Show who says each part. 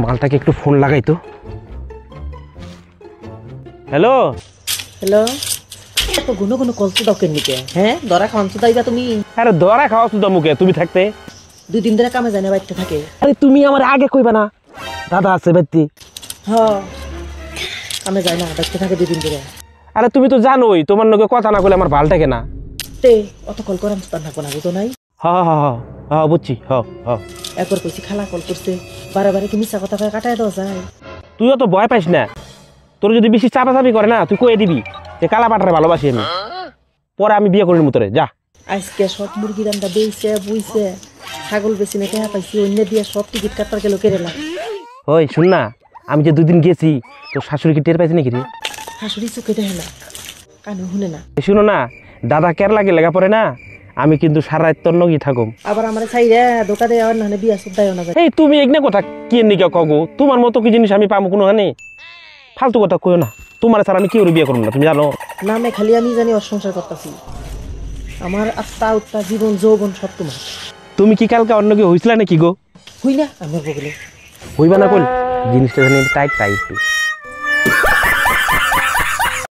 Speaker 1: মালটাকে একটু ফোন লাগাই তো। হ্যালো
Speaker 2: হ্যালো, এত ঘন ঘন কলসু দাও কেন নিকে? হ্যাঁ, দরা খাওয়ান দাইবা তুমি?
Speaker 1: আরে ধরা খাওয়া শুধু মুখে তুমি থাকতে।
Speaker 2: 2 দিন ধরে কামে যায় না, বাড়িতে থাকে।
Speaker 1: আরে তুমি আমার আগে কইবা না দাদা আছে ব্যক্তি।
Speaker 2: হ্যাঁ, কামে যায় না, বাড়িতে থাকে 2 দিন ধরে।
Speaker 1: আরে তুমি তো জানোই তোমার লোকে কথা না কইলে আমার ভাল থাকে না।
Speaker 2: তে অত কল করাম থাকবো না, বুঝো নাই?
Speaker 1: হ্যাঁ হ্যাঁ হ্যাঁ হ্যাঁ বুঝছি। হ্যাঁ হ্যাঁ
Speaker 2: একবার কইছি খালা কল করছে, বারে বারে কি মিছা কথা কয়ে কাটায় দেওয়া যায়?
Speaker 1: তুইও তো ভয় পাইস না। তোর যদি বেশি চাপাচাপি করে না তুই কয়ে দিবি যে কালা পাটারে ভালোবাসি আমি, পরে আমি বিয়ে করিনি মুতরে যা।
Speaker 2: আজকে সব মুরগি রান্না বেইছে বুইছে, ছাগল বেশি না টেহা পাইছি, অন্য দিয়ে সব টিকিট কাটার গেল কেরেলা।
Speaker 1: ওই শুন না, আমি যে 2 দিন গেছি তোর শাশুড়ি কি টের পাইছে নাকি রে?
Speaker 2: শাশুড়ি চোখে দেখে না, কানে শুনে না।
Speaker 1: শুনো না, দাদা কেরলা গেলে পরে না আমি কিন্তু সারা রাত তোর নগি থাকুম।
Speaker 2: আবার আমার চাইরে দোকা দেয় আর না বিয়া সব দেয় না।
Speaker 1: এই তুমি এগনে কথা কি নিকা কগো? তোমার মতো কি জিনিস আমি পাবো কোনো হানে? ফালতু কথা কইও না, তোমার ছাড়া আমি কেউ বিয়ে করবো না, তুমি জানো।
Speaker 2: নামে খালি আমি জানি অসংসার করতেছি, আমার আত্মা উত্তা জীবন যৌবন সব তোমার।
Speaker 1: তুমি কি কালকে অন্য কেউ হইছিলা নাকি গো?
Speaker 2: হই না আমার বগলে
Speaker 1: হইবা না কই জিনিসটা জানি টাইট টাইট।